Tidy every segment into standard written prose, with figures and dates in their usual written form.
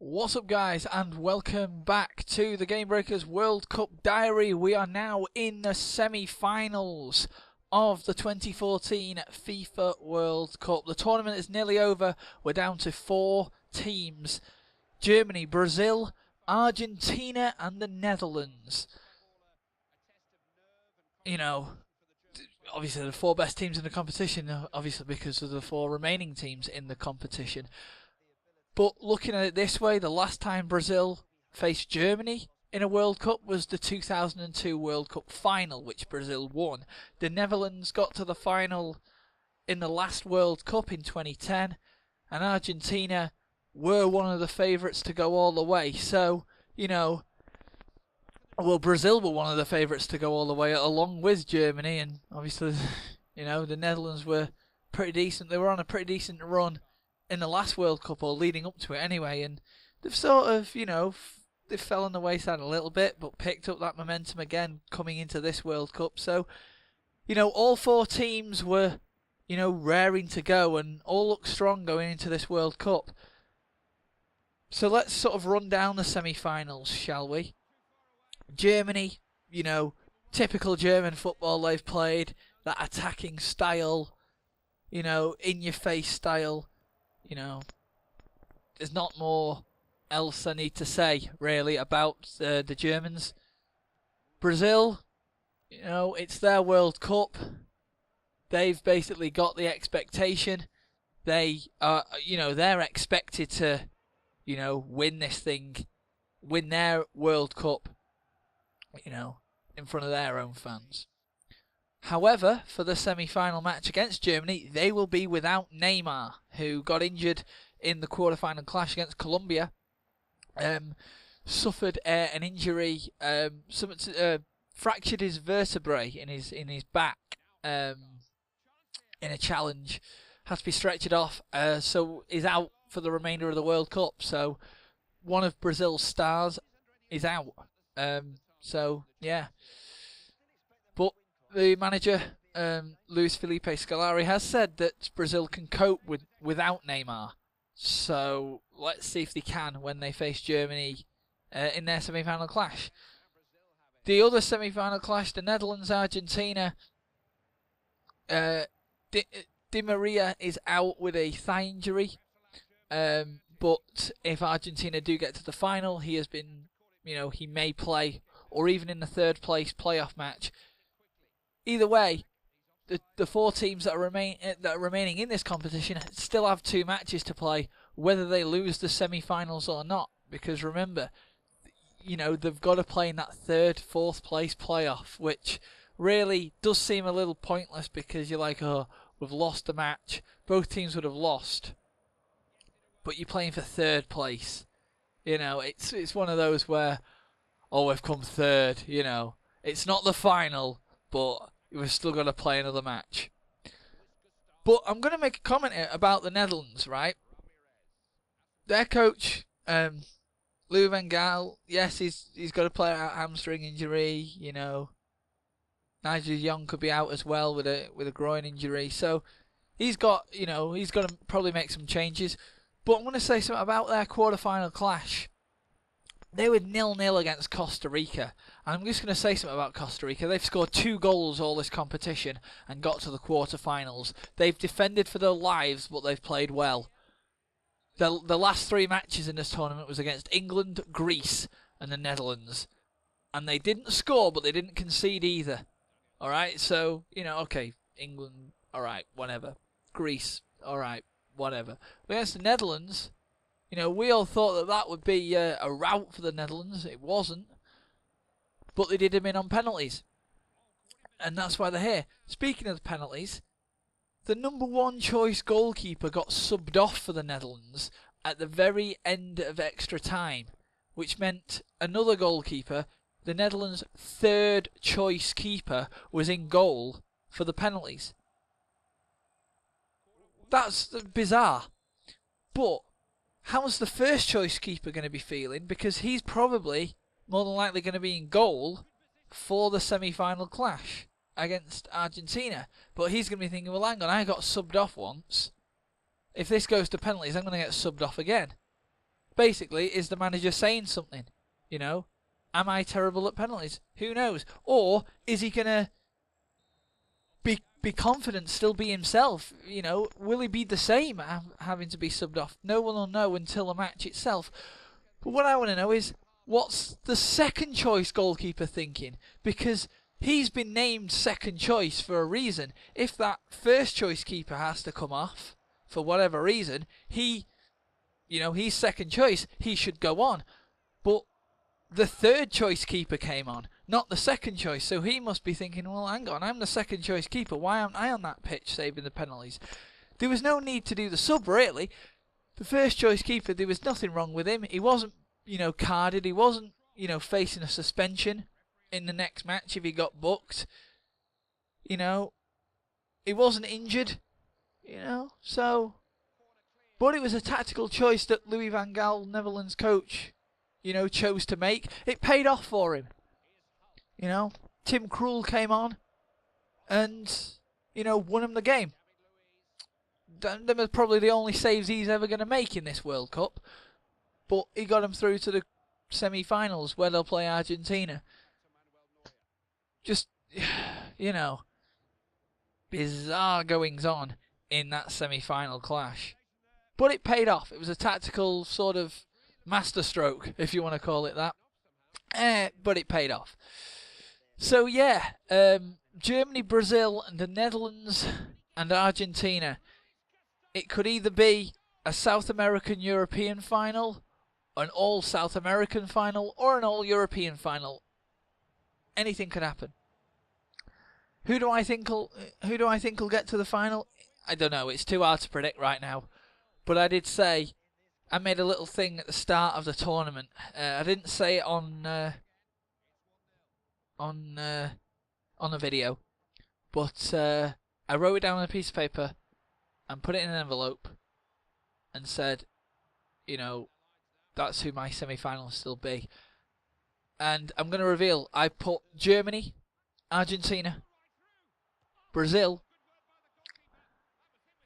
What's up guys, and welcome back to the Gamebreakers World Cup Diary. We are now in the semi-finals of the 2014 FIFA World Cup. The tournament is nearly over. We're down to 4 teams: Germany, Brazil, Argentina and the Netherlands. You know, obviously the 4 best teams in the competition, obviously because of the 4 remaining teams in the competition. But looking at it this way, the last time Brazil faced Germany in a World Cup was the 2002 World Cup final, which Brazil won. The Netherlands got to the final in the last World Cup in 2010, and Argentina were one of the favourites to go all the way. So, you know, well, Brazil were one of the favourites to go all the way along with Germany, and obviously, you know, the Netherlands were pretty decent. They were on a pretty decent run in the last World Cup, or leading up to it anyway, and they've sort of, you know, they fell on the wayside a little bit, but picked up that momentum again coming into this World Cup. So, you know, all 4 teams were, you know, raring to go and all look strong going into this World Cup. So let's sort of run down the semi-finals, shall we? Germany, you know, typical German football they've played, that attacking style, you know, in-your-face style. You know, there's not more else I need to say, really, about the Germans. Brazil, you know, it's their World Cup. They've basically got the expectation. They are, you know, they're expected to, you know, win this thing, win their World Cup, you know, in front of their own fans. However, for the semi-final match against Germany, they will be without Neymar, who got injured in the quarter-final clash against Colombia. Suffered an injury, fractured his vertebrae in his back in a challenge. Has to be stretched off, so is out for the remainder of the World Cup. So one of Brazil's stars is out. So yeah. But the manager, Luis Felipe Scolari, has said that Brazil can cope without Neymar. So let's see if they can when they face Germany in their semi-final clash. The other semi-final clash, the Netherlands-Argentina. Di Maria is out with a thigh injury. But if Argentina do get to the final, he has been, you know, he may play, or even in the 3rd place playoff match. Either way, the 4 teams that are remaining in this competition still have 2 matches to play, whether they lose the semi-finals or not. Because remember, you know, they've got to play in that 3rd, 4th place playoff, which really does seem a little pointless, because you're like, oh, we've lost the match. Both teams would have lost, but you're playing for 3rd place. You know, it's one of those where, oh, we've come 3rd. You know, it's not the final, but we've still got to play another match. But I'm going to make a comment here about the Netherlands, right? Their coach, Louis van Gaal, yes, he's got to play out hamstring injury. You know, Nigel Young could be out as well with a groin injury. So he's got, you know, he's going to probably make some changes. But I'm going to say something about their quarter-final clash. They were 0-0 against Costa Rica. And I'm just going to say something about Costa Rica. They've scored 2 goals all this competition and got to the quarter-finals. They've defended for their lives, but they've played well. The last 3 matches in this tournament was against England, Greece and the Netherlands. And they didn't score, but they didn't concede either. Alright, so, you know, okay, England, alright, whatever. Greece, alright, whatever. But against the Netherlands, you know, we all thought that would be a rout for the Netherlands. It wasn't. But they did them in on penalties. And that's why they're here. Speaking of the penalties, the number 1 choice goalkeeper got subbed off for the Netherlands at the very end of extra time, which meant another goalkeeper, the Netherlands' 3rd choice keeper, was in goal for the penalties. That's bizarre. But how's the 1st choice keeper going to be feeling? Because he's probably more than likely going to be in goal for the semi-final clash against Argentina. But he's going to be thinking, well, hang on, I got subbed off once. If this goes to penalties, I'm going to get subbed off again. basically, is the manager saying something? You know, am I terrible at penalties? Who knows? Or is he gonna be confident, still be himself? You know, will he be the same having to be subbed off? No one will know until the match itself. But what I want to know is, what's the second choice goalkeeper thinking? Because he's been named second choice for a reason. If that first choice keeper has to come off for whatever reason, he's second choice. He should go on. But the third choice keeper came on, not the second choice. So he must be thinking, well, hang on, I'm the second choice keeper. Why aren't I on that pitch saving the penalties? There was no need to do the sub, really. The first choice keeper, there was nothing wrong with him. He wasn't, carded. He wasn't, facing a suspension in the next match if he got booked. He wasn't injured, so. But it was a tactical choice that Louis van Gaal, Netherlands coach, chose to make. It paid off for him. Tim Krul came on and, won him the game. Them are probably the only saves he's ever going to make in this World Cup. But he got them through to the semi-finals where they'll play Argentina. Just, bizarre goings on in that semi-final clash. But it paid off. It was a tactical sort of masterstroke, if you want to call it that. But it paid off. So yeah, Germany, Brazil, and the Netherlands and Argentina. It could either be a South American European final, an all South American final, or an all European final. Anything could happen. Who do I think will get to the final? I don't know. It's too hard to predict right now. But I did say, I made a little thing at the start of the tournament. I didn't say it on a video, but I wrote it down on a piece of paper and put it in an envelope and said, that's who my semi-finalists will be. And I'm going to reveal, I put Germany, Argentina, Brazil.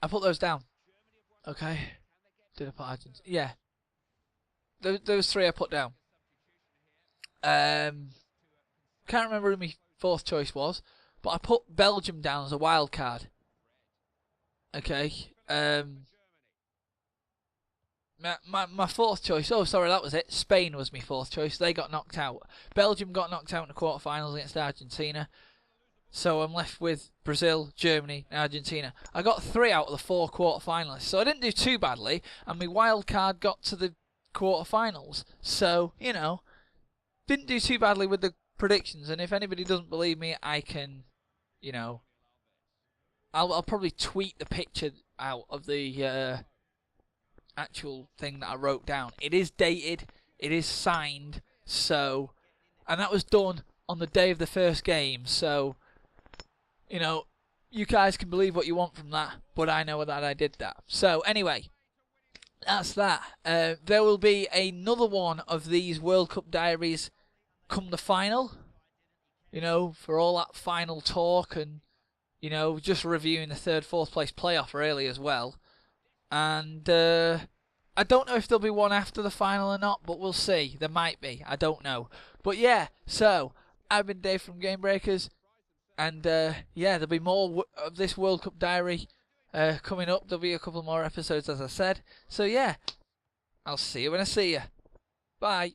I put those down. Okay. Did I put Argentina? Yeah. Those three I put down. Can't remember who my fourth choice was, but I put Belgium down as a wild card. Okay. My fourth choice, that was it. Spain was my fourth choice. They got knocked out. Belgium got knocked out in the quarterfinals against Argentina. So I'm left with Brazil, Germany, and Argentina. I got 3 out of the 4 quarterfinalists. So I didn't do too badly. And my wild card got to the quarterfinals. So, didn't do too badly with the predictions. And if anybody doesn't believe me, I can, I'll probably tweet the picture out of the actual thing that I wrote down. It is dated. It is signed. So, and that was done on the day of the first game. So, you guys can believe what you want from that, but I know that I did that. So, anyway, that's that. There will be another one of these World Cup diaries come the final, for all that final talk and, just reviewing the 3rd, 4th place playoff really as well. And I don't know if there'll be one after the final or not, but we'll see. There might be. I don't know. But yeah, so I've been Dave from Gamebreakers. And there'll be more of this World Cup diary coming up. There'll be a couple more episodes, as I said. So yeah, I'll see you when I see you. Bye.